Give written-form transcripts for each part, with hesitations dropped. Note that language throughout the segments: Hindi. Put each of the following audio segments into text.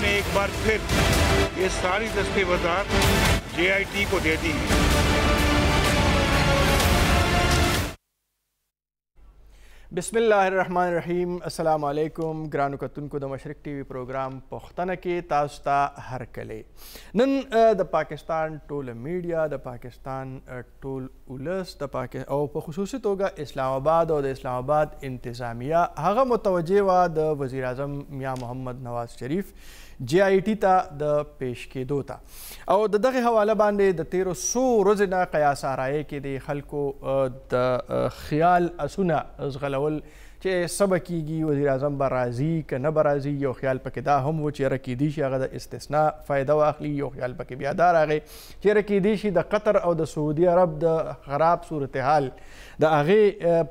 ने एक बार फिर ये सारी दस्तेवजात JIT को दे दी है। बिस्मिल्लाहिर्रहमानिर्रहीम। अस्सलाम वालेकुम ग्रानो कतुन को द मशरिक TV प्रोग्राम पुख्तन के तास्ता हर कले नन द पाकिस्तान टोल मीडिया द पाकिस्तान टोल उलस द पाकिस्तान और बखुसूसी तौर इस्लामाबाद और द इस्लामाबाद इंतज़ामिया हगा मुतवज्जे व द वज़ीर आज़म मियाँ मोहम्मद नवाज शरीफ JIT ता द पेश के दो था और दगे हवाला बांधे द 1300 रोज़ना कयास आराए के दे खल्को द ख्याल असुना गलवल चे सब कीगी वज़ीर आज़म बराजी का न बराजी यो ख्याल पके दा हम वो चेहरा की दिशी अगर इस्तिस्ना फ़ायदा वाखली यो ख्याल पके ब्यादार आ गए चेहरा की दिशी द कतर और द सऊदी अरब द ख़राब सूरत हाल द आगे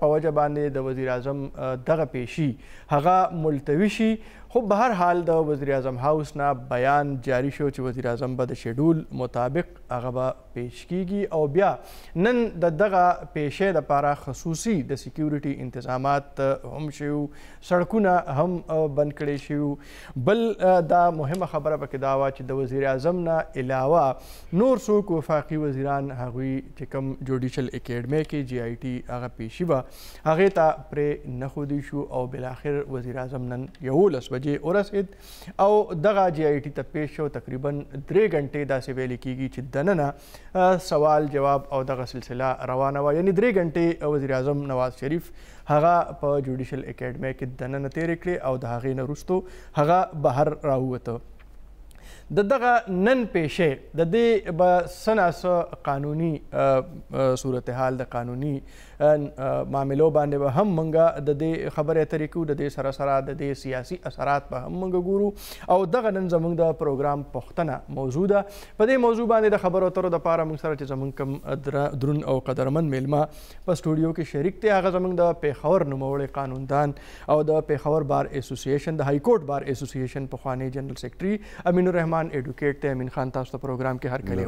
पवजा बांधे द वज़ीर आज़म दगा पेशी हगा मुल्तविशी खूब बहर हाल द वज़ीर आज़म हाउस ना बयान जारी शो च वज़ीर आज़म बद शेड्यूल मुताबिक अगबा पेश कीगी और ब्या नन द दगा पेशे द पारा खसूसी द सिक्योरिटी इंतज़ामात हम शू सड़कुना हम बंद करे शू बल दा मुहिम खबर पके दावा च द वज़ीर आज़म ना अलावा नूर सूक वफाकी वज़ीरान हगुई चिकम जुडिशल एकेडमी के JIT आगा पेशी बा आगे ता प्रे नखुदी शू और बिलाखिर वज़ीर आज़म नन यहूलस बजे और रसीद और दगा JIT ता पेश हो तकरीबन 3 घंटे दा से वेली कीगी च दनना सवाल जवाब और दगा सिलसिला रवाना हुआ यानी 3 घंटे वज़ीर आज़म नवाज शरीफ हगा प जुडिशल एकेडमी के दनन तेरे के और दहागे न रुस्तो हगा बाहर राहुत दगा नन पेशे दे बसनास कानूनी सूरत हाल द कानूनी मामलों बांधे व हम मंगा दे खबर तरीक़ू दे सरसरा दे सियासी असरात पर हम मंगा गुरु और दगा नन जमंग द प्रोग्राम पुख्तना मौजूदा पदे मौजू बांधे द खबर उतर द पारा मुसरा जमंग कम द्रुन और कदरमन मेलमा पर स्टूडियो के शरीक ते आगा जमंग द पेखावर नुमोड़े कानूनदान और द पेखावर बार एसोसिएशन द हाई कोर्ट बार एसोसिएशन पखाने general secretary Aminur Rahman advocate ते अमीन खान तास्ता प्रोग्राम के हर कले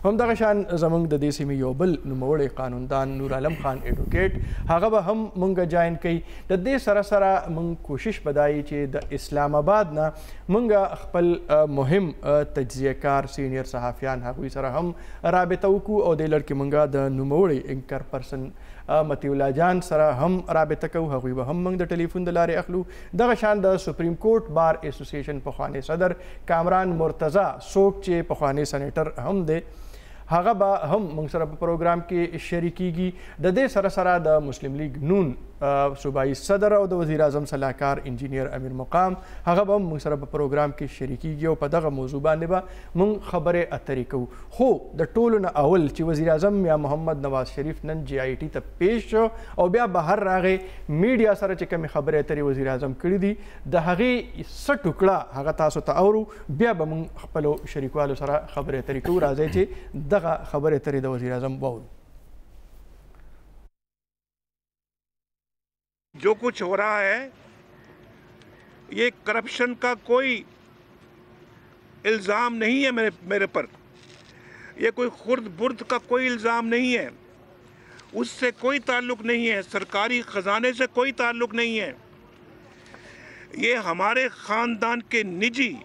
हम दगशान जमंग द देसी में योबल नुमोड़े कानूनदान नूर आलम खान एडवोकेट हागबा हम मंग जाइन कई दे सरसरा मंग कोशिश बदाई चे द इस्लामाबाद ना मंग खपल मुहिम तज्जियाकार सीनियर सहाफ़ियान हागुई सरा हम राबितवकू और दे लड़के मंगा द नुमोड़े एंकर पर्सन मतीउल्ला जान सरा हम राबितकू हागुई व हम मंग द टेलीफोन दलारे अखलू दगशान द सुप्रीम कोर्ट बार एसोसिएशन पखाने सदर कामरान मुर्तज़ा सोक चे पखाने सेनेटर हम दे हागबा हम मंगसरा प्रोग्राम के शरीकीगी दे सरसरा द मुस्लिम लीग नून सूबाई सदर और द वज़ीर आज़म सलाहकार इंजीनियर अमीर मुकाम हागबा मंगसरा प्रोग्राम के शरीकीगी और पदगा मौजू बांधबा मंग खबर तरीक़ू हो द टोल न अवल ची वज़ीर आज़म या मोहम्मद नवाज शरीफ नन JIT तब पेश और ब्या बाहर रागे मीडिया सर चिक में खबर तरी वज़ीर आज़म कड़ी दी द हगे स टुकड़ा हगा तासो तावरू ब्या बमंग खपलो शरीकवालो सरा खबर तरीक़ू राजे चे दगा खबर तरी द वज़ीर आज़म बाउल जो कुछ हो रहा है ये करप्शन का कोई इल्ज़ाम नहीं है मेरे पर, ये कोई खुर्द बुर्द का कोई इल्ज़ाम नहीं है, उससे कोई ताल्लुक़ नहीं है, सरकारी ख़जाने से कोई ताल्लुक़ नहीं है। ये हमारे ख़ानदान के निजी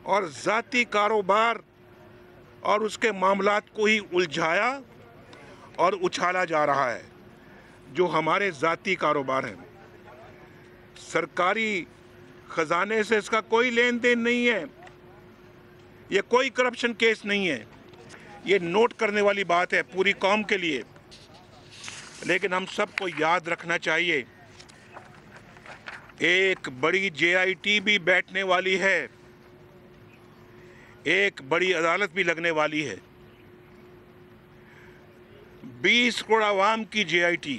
और ज़ाती कारोबार और उसके मामलात को ही उलझाया और उछाला जा रहा है। जो हमारे ज़ाती कारोबार हैं, सरकारी ख़जाने से इसका कोई लेन देन नहीं है, ये कोई करप्शन केस नहीं है। ये नोट करने वाली बात है पूरी कौम के लिए, लेकिन हम सबको याद रखना चाहिए एक बड़ी JIT भी बैठने वाली है, एक बड़ी अदालत भी लगने वाली है। 20 करोड़ आवाम की JIT,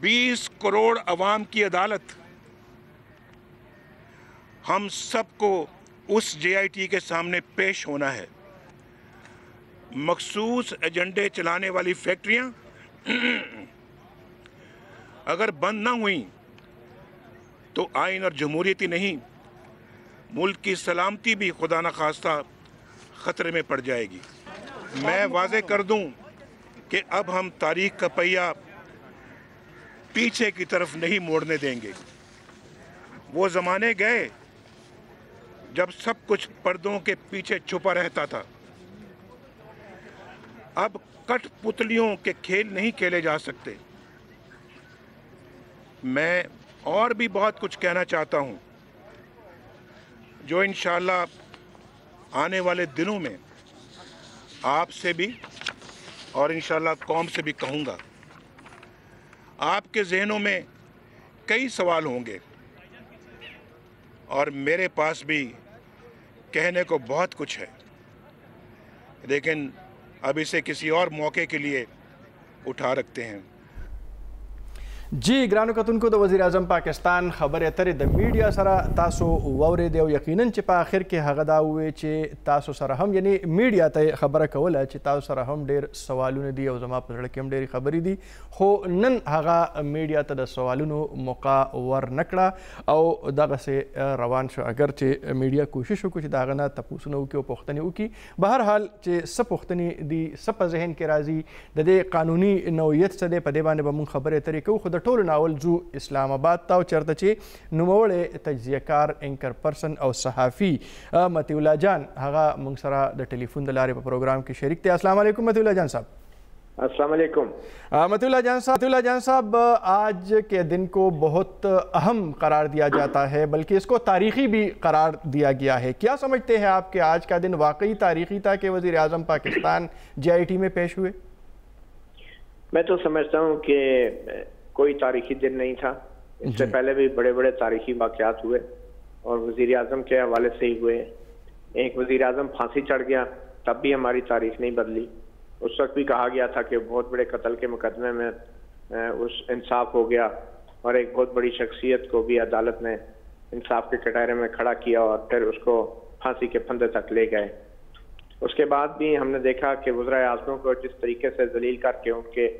20 करोड़ अवाम की अदालत, हम सबको उस JIT के सामने पेश होना है। मखसूस एजेंडे चलाने वाली फैक्ट्रियां अगर बंद ना हुई तो आइन और जमहूरियत ही नहीं, मुल्क की सलामती भी खुदा न खास्ता ख़तरे में पड़ जाएगी। मैं वाज़े कर दूं कि अब हम तारीख़ का पहिया पीछे की तरफ नहीं मोड़ने देंगे। वो ज़माने गए जब सब कुछ पर्दों के पीछे छुपा रहता था। अब कठपुतलियों के खेल नहीं खेले जा सकते। मैं और भी बहुत कुछ कहना चाहता हूँ जो इंशाअल्लाह आने वाले दिनों में आपसे भी और इंशाअल्लाह कौम से भी कहूँगा। आपके जहनों में कई सवाल होंगे और मेरे पास भी कहने को बहुत कुछ है, लेकिन अब इसे किसी और मौके के लिए उठा रखते हैं। जी ग्रानो कतुनको द वज़ीर आज़म पाकिस्तान खबर अतरे द मीडिया सरा तासो वावरे देव यकीनन च पा आखिर के हगदा हुए च तासो सरा हम यानी मीडिया ते खबर कवला च तासो सरा हम ढेर सवालुन दी और जमा पर के हम ढेर खबरी दी हो नन हगा मीडिया त द सवालुन मौका वर नकड़ा और दग से रवान शो अगर च मीडिया कोशिश कुछ दागना तपूसनो के पुख्तनी की बहरहाल च सब पुख्तनी दी सब जहन के राजी दे कानूनी नौयत से दे पदे बाने बम खबर अतरे को खुद टोल नावल जू इस्लामाबाद ताव चरत चे नुमवड़े तजियाकार एंकर पर्सन और सहाफ़ी मतीउल्लाह जान हगा मुंगसरा द टेलीफोन दलारे पर प्रोग्राम की शरीक थे। अस्सलाम वालेकुम मतीउल्लाह जान साहब। अस्सलाम वालेकुम मतीउल्लाह जान साहब, आज के दिन को बहुत अहम करार दिया जाता है, बल्कि इसको तारीख़ी भी करार दिया गया है। क्या समझते हैं आप कि आज का दिन वाकई तारीख़ी था कि वज़ीर आज़म पाकिस्तान JIT में पेश हुए? मैं तो समझता हूँ कि कोई तारीखी दिन नहीं था। इससे पहले भी बड़े बड़े तारीखी वाक़यात हुए और वज़ीर आज़म के हवाले से ही हुए। एक वज़ीर आज़म फांसी चढ़ गया तब भी हमारी तारीख नहीं बदली। उस वक्त भी कहा गया था कि बहुत बड़े कत्ल के मुकदमे में उस इंसाफ हो गया और एक बहुत बड़ी शख्सियत को भी अदालत ने इंसाफ के कटहरे में खड़ा किया और फिर उसको फांसी के फंदे तक ले गए। उसके बाद भी हमने देखा कि वज़राए आज़मों को जिस तरीके से जलील करके उनके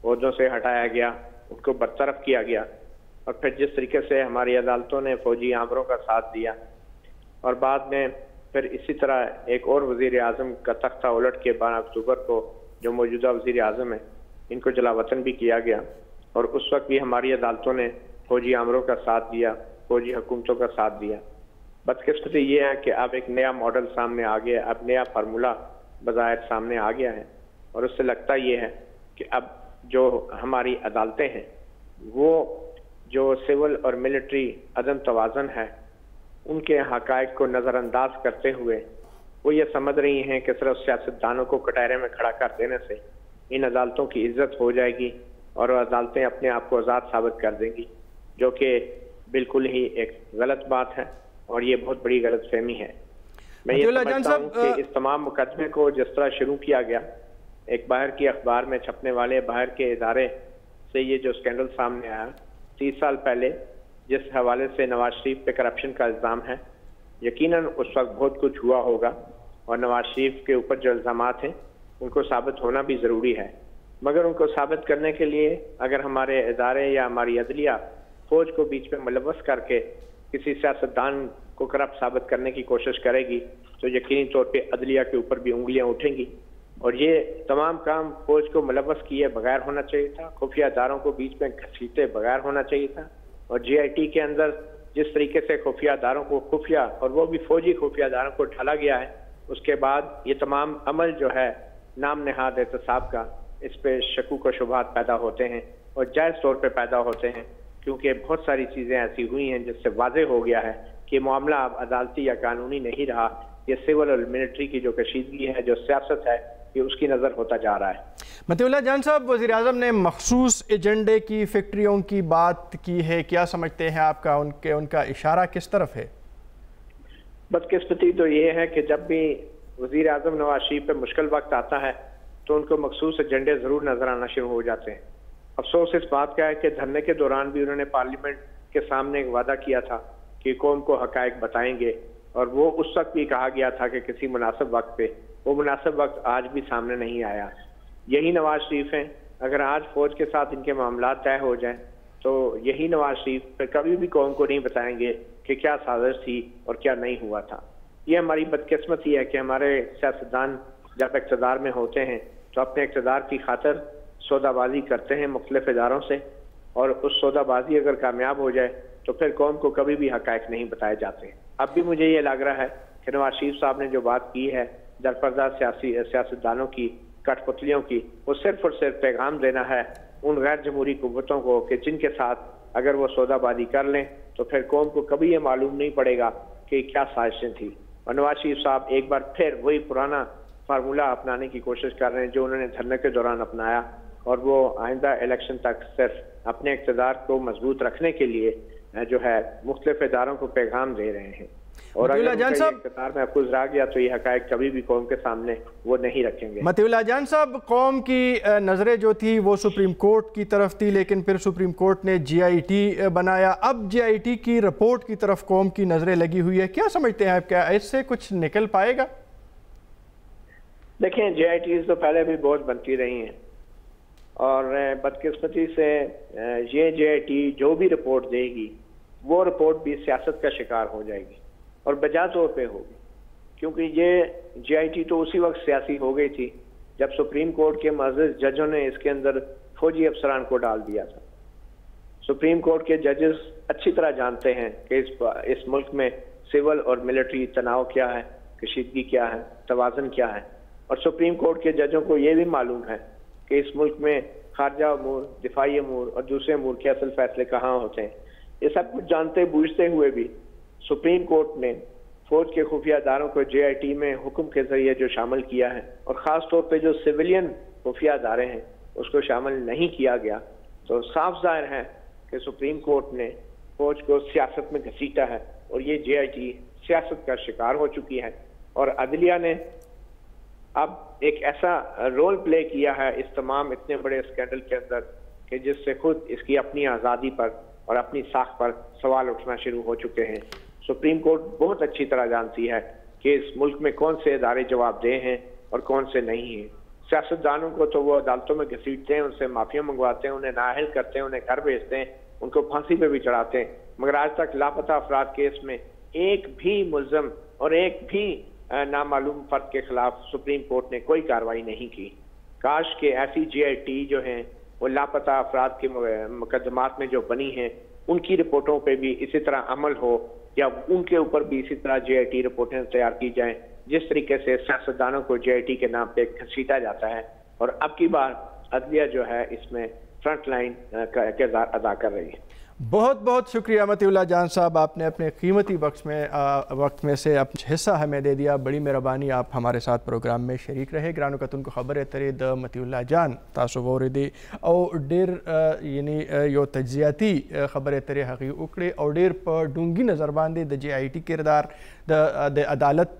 ओहदों से हटाया गया, उनको बरतरफ किया गया और फिर जिस तरीके से हमारी अदालतों ने फौजी आमरों का साथ दिया और बाद में फिर इसी तरह एक और वज़ीर आज़म का तख्ता उलट के 12 अक्टूबर को जो मौजूदा वज़ीर आज़म है इनको जलावतन भी किया गया और उस वक्त भी हमारी अदालतों ने फौजी आमरों का साथ दिया, फौजी हुकूमतों का साथ दिया। बदकिस्मती ये है कि अब एक नया मॉडल सामने आ गया, अब नया फार्मूला बज़ाहिर सामने आ गया है और उससे लगता ये है कि अब जो हमारी अदालतें हैं वो जो सिविल और मिलिट्री अदम तवाज़न है उनके हक़ाइक़ को नज़रअंदाज करते हुए वो ये समझ रही हैं कि सिर्फ सियासतदानों को कटहरे में खड़ा कर देने से इन अदालतों की इज्जत हो जाएगी और अदालतें अपने आप को आज़ाद साबित कर देंगी, जो कि बिल्कुल ही एक गलत बात है और ये बहुत बड़ी गलतफहमी है। मैं ये समझता हूँ कि इस तमाम मुकदमे को जिस तरह शुरू किया गया, एक बाहर की अखबार में छपने वाले बाहर के इदारे से ये जो स्कैंडल सामने आया 30 साल पहले, जिस हवाले से नवाज शरीफ पे करप्शन का इल्ज़ाम है, यकीनन उस वक्त बहुत कुछ हुआ होगा और नवाज शरीफ के ऊपर जो इल्ज़ामात हैं उनको साबित होना भी ज़रूरी है। मगर उनको साबित करने के लिए अगर हमारे इदारे या हमारी अदलिया फौज को बीच में मुलव्वस करके किसी सियासतदान को करप्ट साबित करने की कोशिश करेगी तो यकीनी तौर पे अदलिया के ऊपर भी उंगलियां उठेंगी और ये तमाम काम फौज को मुलव्वस किए बगैर होना चाहिए था, खुफिया अदारों को बीच में घसीटे बगैर होना चाहिए था। और JIT के अंदर जिस तरीके से खुफिया अदारों को खुफिया और वो भी फौजी खुफिया अदारों को ढाला गया है, उसके बाद ये तमाम अमल जो है नाम नहाद एहतसाब का, इस पे शकूक व शुबहात पैदा होते हैं और जायज़ तौर पे पैदा होते हैं, क्योंकि बहुत सारी चीज़ें ऐसी हुई हैं जिससे वाज़ेह हो गया है कि मामला अब अदालती या कानूनी नहीं रहा, ये सिविल और मिलिट्री की जो कशीदगी है, जो सियासत है, ये उसकी नज़र होता जा रहा है। मतीउल्लाह जान साहब, वज़ीर आज़म ने मखसूस एजेंडे की फैक्ट्रियों की बात की है, क्या समझते हैं आपका उनका इशारा किस तरफ है? बदकिस्मती तो ये है कि जब भी वज़ीर आज़म नवाज शरीफ पे मुश्किल वक्त आता है तो उनको मखसूस एजेंडे ज़रूर नज़र आना शुरू हो जाते हैं। अफसोस इस बात का है कि धरने के दौरान भी उन्होंने पार्लियामेंट के सामने एक वादा किया था कि कौम को हक़ाइक़ बताएंगे और वो उस वक्त भी कहा गया था कि किसी मुनासिब वक्त पे, वो मुनासिब वक्त आज भी सामने नहीं आया। यही नवाज शरीफ हैं, अगर आज फौज के साथ इनके मामला तय हो जाएं तो यही नवाज शरीफ कभी भी कौम को नहीं बताएंगे कि क्या साजिश थी और क्या नहीं हुआ था। ये हमारी बदकिस्मती है कि हमारे सियासतदान जब इक़्तिदार में होते हैं तो अपने इक़्तिदार की खातिर सौदाबाजी करते हैं मुख्तलिफ इदारों से, और उस सौदाबाजी अगर कामयाब हो जाए तो फिर कौम को कभी भी हकायक नहीं बताए जाते। अब भी मुझे ये लग रहा है कि नवाज शरीफ साहब ने जो बात की है दरपर्दा सियासतदानों की, कठपुतलियों की, वो सिर्फ और सिर्फ पैगाम देना है उन गैर जमहूरी कुव्वतों को कि जिनके साथ अगर वो सौदाबाजी कर लें तो फिर कौम को कभी ये मालूम नहीं पड़ेगा कि क्या साजिशें थी। और नवाज शरीफ साहब एक बार फिर वही पुराना फार्मूला अपनाने की कोशिश कर रहे हैं जो उन्होंने धरने के दौरान अपनाया, और वो आइंदा इलेक्शन तक सिर्फ अपने इक़्तिदार को मजबूत रखने के लिए जो है मुख्तलिफ इदारों को पैगाम दे रहे हैं। और अगर इक़्तिदार महफूज रह गया तो ये हक़ाइक़ कभी भी कौम के सामने वो नहीं रखेंगे। मतीउल्लाह जान साहब, कौम की नज़रें जो थी वो सुप्रीम कोर्ट की तरफ थी, लेकिन फिर सुप्रीम कोर्ट ने GIT बनाया। अब GIT की रिपोर्ट की तरफ कौम की नज़रें लगी हुई है। क्या समझते हैं आप, क्या इससे कुछ निकल पाएगा? देखें, GITs तो पहले भी बहुत बनती रही हैं और बदकिस्मती से ये GIT जो भी रिपोर्ट देगी वो रिपोर्ट भी सियासत का शिकार हो जाएगी और बजा तौर पे होगी, क्योंकि ये GIT तो उसी वक्त सियासी हो गई थी जब सुप्रीम कोर्ट के मुअज़्ज़ज़ जजों ने इसके अंदर फौजी अफसरान को डाल दिया था। सुप्रीम कोर्ट के जजेस अच्छी तरह जानते हैं कि इस मुल्क में सिविल और मिलिट्री तनाव क्या है, कशीदगी क्या है, तवाज़न क्या है, और सुप्रीम कोर्ट के जजों को ये भी मालूम है कि इस मुल्क में खारजा अमूर, दिफाई अमूर और दूसरे अमूर के असल फैसले कहाँ होते हैं। ये सब कुछ जानते बूझते हुए भी सुप्रीम कोर्ट ने फौज के खुफिया अदारों को GIT में हुक्म के जरिए जो शामिल किया है और ख़ास तौर पे जो सिविलियन खुफिया अदारे हैं उसको शामिल नहीं किया गया, तो साफ जाहिर है कि सुप्रीम कोर्ट ने फौज को सियासत में घसीटा है और ये GIT सियासत का शिकार हो चुकी है। और अदलिया ने अब एक ऐसा रोल प्ले किया है इस तमाम इतने बड़े स्कैंडल के अंदर कि जिससे खुद इसकी अपनी आज़ादी पर और अपनी साख पर सवाल उठना शुरू हो चुके हैं। सुप्रीम कोर्ट बहुत अच्छी तरह जानती है कि इस मुल्क में कौन से इदारे जवाबदेह हैं और कौन से नहीं हैं। सियासतदानों को तो वो अदालतों में घसीटते हैं, उनसे माफिया मंगवाते हैं, उन्हें नाअहल करते हैं, उन्हें घर भेजते हैं, उनको फांसी पे भी चढ़ाते हैं, मगर आज तक लापता अफराद केस में एक भी मुल्ज़म और एक भी नामालूम फर्द के खिलाफ सुप्रीम कोर्ट ने कोई कार्रवाई नहीं की। काश के ऐसी GIT जो हैं वो लापता अफराद के मुकदमात में जो बनी हैं उनकी रिपोर्टों पे भी इसी तरह अमल हो, या उनके ऊपर भी इसी तरह GIT रिपोर्टें तैयार की जाएं जिस तरीके से सियासतदानों को GIT के नाम पे घसीटा जाता है। और अब की बार अदलिया जो है इसमें फ्रंट लाइन का किरदार अदा कर रही है। बहुत बहुत शुक्रिया मतीउल्लाह जान साहब, आपने अपने कीमती वक्त में से अपना हिस्सा हमें दे दिया। बड़ी मेहरबानी, आप हमारे साथ प्रोग्राम में शरीक रहे। ग्रानो कतुन को खबर तरे द मतीउल्लाह जान तासुवोरदे और डेर यानी यो तज्जियाती खबर तरे हकी उकड़े और डेर पर डूंगी नज़र बांधे द GIT किरदार, द अदालत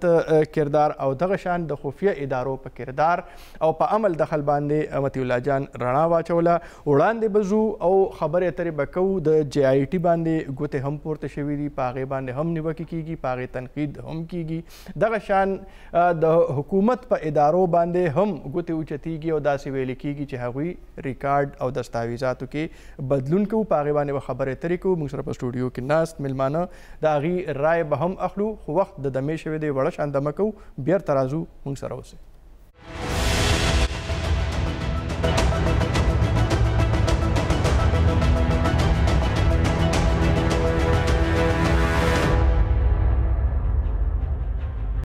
किरदार और दगशान द खुफिया इदारों पर किरदार और पा अमल दखल बांधे मतीउल्लाह जान रणा वाचौला उड़ान बजू और खबर तरे बकऊ द GIT बांधे गुते हम पुरत शवीदी पागे बांधे हम निवकी कीगी, पागे तनकीद हम कीगी, दगशान द हुकूमत पर इदारों बांधे हम गुते उचतीगी और दासी वेली कीगी चाहे हुई रिकॉर्ड और दस्तावेज़ात के बदलून को पागे बांधे व खबर तरी को मुशरफ स्टूडियो के नास्त मिलमाना दागी राय बहम अखलू वक्त द दमेश वेदे वड़ा शान दमकू बियर तराजू मुंसरों से।